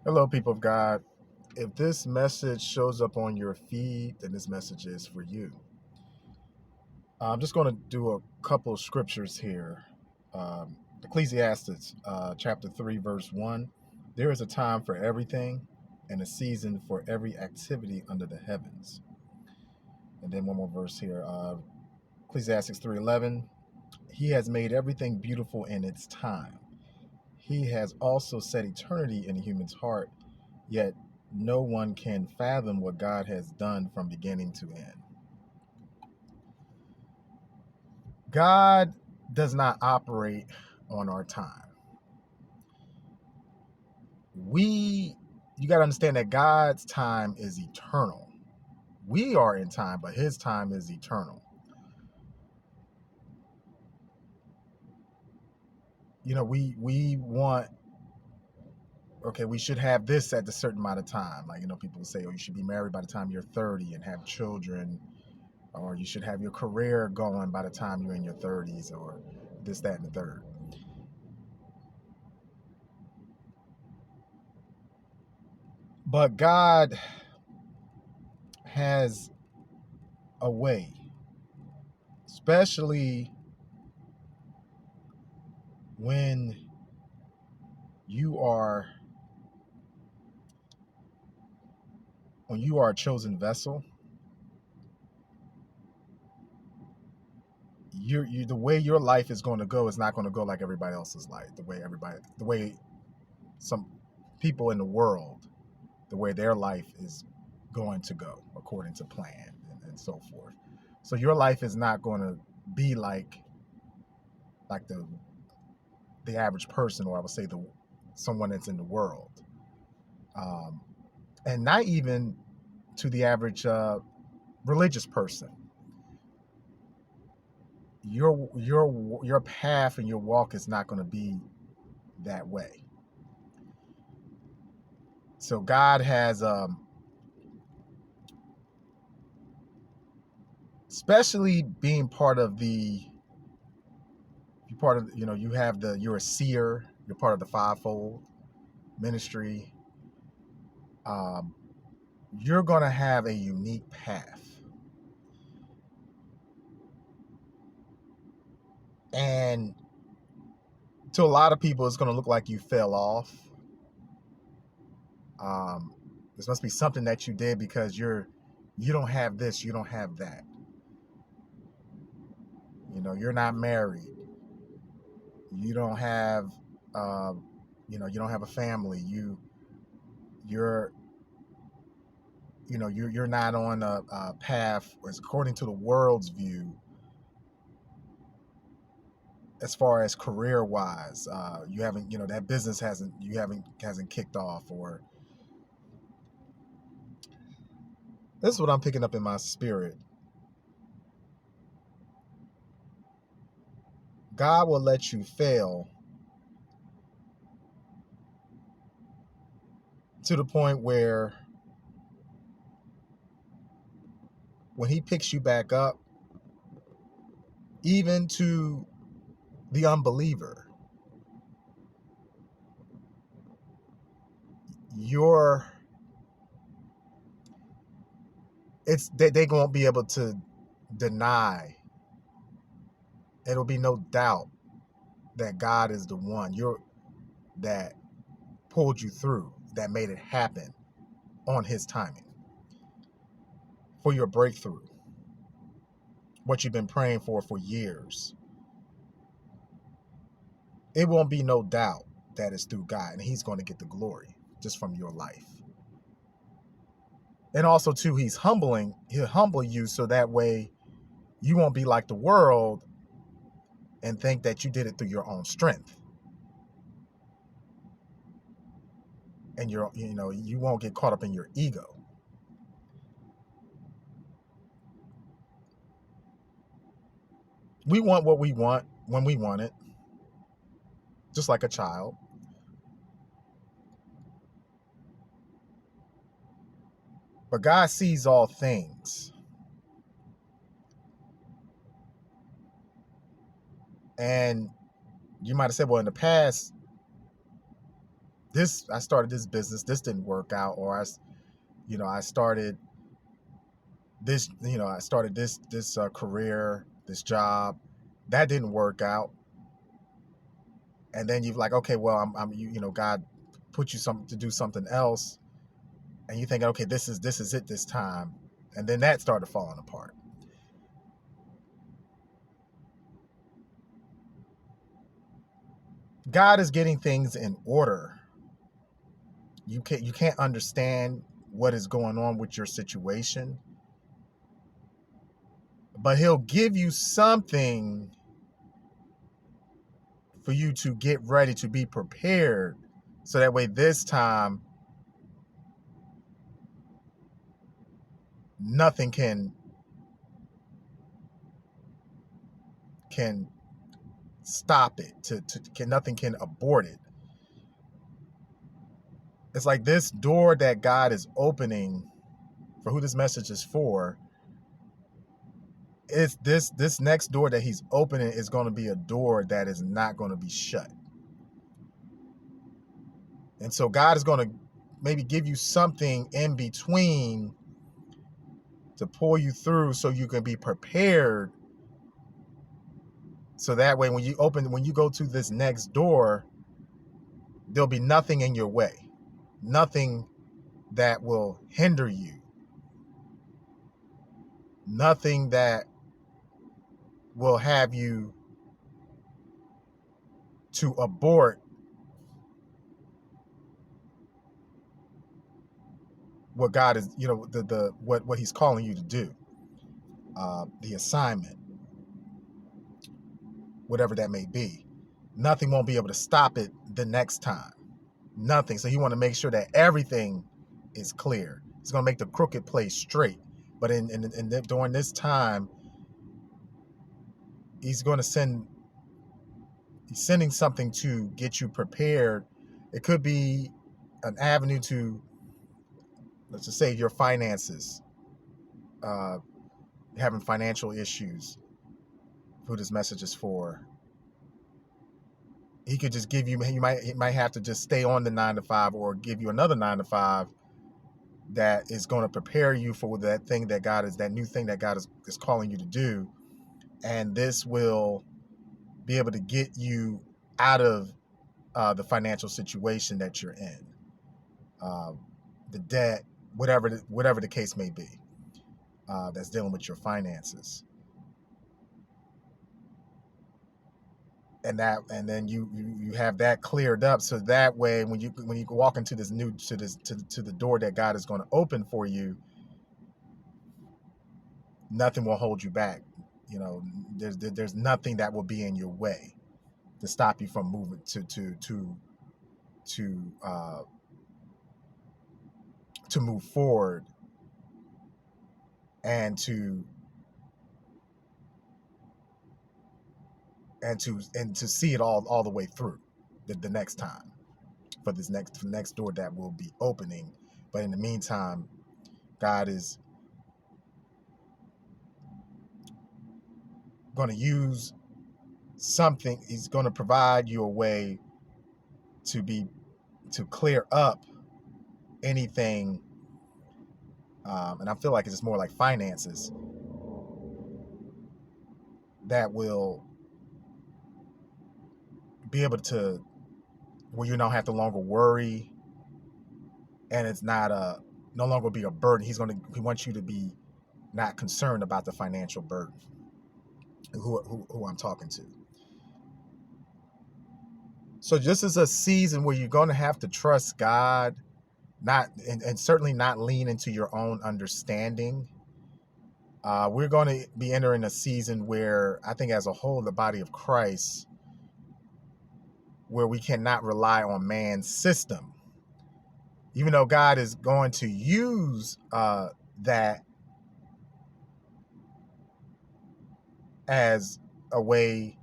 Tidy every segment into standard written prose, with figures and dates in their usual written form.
Hello, people of God. If this message shows up on your feed, then this message is for you. I'm just going to do a couple of scriptures here. Ecclesiastes chapter 3, verse 1. There is a time for everything and a season for every activity under the heavens. And then one more verse here. Ecclesiastes 3:11. He has made everything beautiful in its time. He has also set eternity in a human's heart, yet no one can fathom what God has done from beginning to end. God does not operate on our time. You got to understand that God's time is eternal. We are in time, but his time is eternal. We want, okay, we should have this at a certain amount of time. Like, people say, oh, you should be married by the time you're 30 and have children, or you should have your career going by the time you're in your 30s, or this, that, and the third. But God has a way, especially when you are a chosen vessel. The way your life is going to go is not going to go like everybody else's life. The way some people in the world, the way their life is going to go according to plan and so forth. So your life is not going to be like the average person, or I would say someone that's in the world, um, and not even to the average religious person. Your path and your walk is not going to be that way. So God has, especially being you're a seer, you're part of the fivefold ministry. Um, you're going to have a unique path, and to a lot of people, it's going to look like you fell off. Um, this must be something that you did because you don't have this, you don't have that. You're not married. You don't have, you don't have a family. You're, you're not on a path, as according to the world's view, as far as career wise. You haven't, that business hasn't kicked off, or this is what I'm picking up in my spirit. God will let you fail to the point where when he picks you back up, even to the unbeliever, you're it's they won't be able to deny. It'll be no doubt that God is the one that pulled you through, that made it happen on his timing for your breakthrough, what you've been praying for years. It won't be no doubt that it's through God, and he's going to get the glory just from your life. And also too, he'll humble you so that way you won't be like the world and think that you did it through your own strength, and you won't get caught up in your ego. We want what we want when we want it, just like a child. But God sees all things. And you might have said, well, in the past, I started this business, this didn't work out, or I started this, I started this career, this job, that didn't work out. And then you're like, okay, well, God put you something to do something else, and you think, okay, this is it this time, and then that started falling apart. God is getting things in order. You can't understand what is going on with your situation, but He'll give you something for you to get ready, to be prepared, so that way this time nothing can stop it. Nothing can abort it. It's like this door that God is opening, for who this message is for. It's this next door that He's opening is going to be a door that is not going to be shut. And so God is going to maybe give you something in between to pull you through, so you can be prepared, so that way when you go to this next door, there'll be nothing in your way, nothing that will hinder you, nothing that will have you to abort what God is, what He's calling you to do, the assignment, whatever that may be. Nothing won't be able to stop it the next time. Nothing. So He want to make sure that everything is clear. It's going to make the crooked place straight. But during this time, He's sending something to get you prepared. It could be an avenue to, let's just say, your finances, having financial issues, who this message is for. He could just give you, he might have to just stay on the 9 to 5, or give you another 9 to 5 that is going to prepare you for that new thing that God is calling you to do. And this will be able to get you out of the financial situation that you're in, the debt, whatever the case may be, that's dealing with your finances. And then you have that cleared up, so that way when you walk into this to the door that God is going to open for you, nothing will hold you back. There's nothing that will be in your way to stop you from moving to move forward, and to see it all the way through the next time, for this next door that will be opening. But in the meantime, God is going to use something. He's going to provide you a way to clear up anything, and I feel like it's more like finances, that will be able to, where you don't have to longer worry, and it's no longer be a burden. He wants you to be not concerned about the financial burden, who I'm talking to. So this is a season where you're going to have to trust God, and certainly not lean into your own understanding. We're going to be entering a season where I think, as a whole, the body of Christ, where we cannot rely on man's system, even though God is going to use that as a way,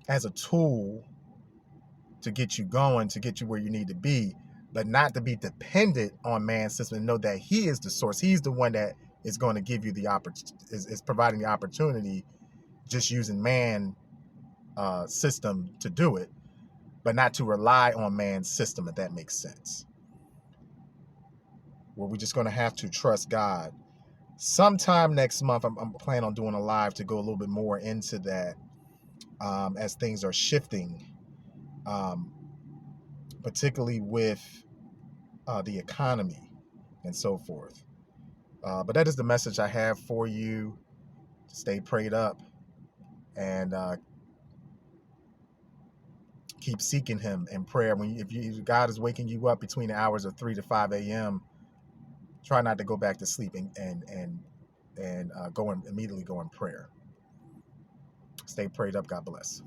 as a tool to get you going, to get you where you need to be, but not to be dependent on man's system, and know that He is the source. He's the one that is going to give you the is providing the opportunity, just using man system to do it. but not to rely on man's system, if that makes sense. Where we're just going to have to trust God. Sometime next month, I'm planning on doing a live to go a little bit more into that as things are shifting, particularly with the economy and so forth. But that is the message I have for you. Stay prayed up and keep seeking him in prayer. If God is waking you up between the hours of 3 to 5 a.m., try not to go back to sleep and immediately go in prayer. Stay prayed up. God bless.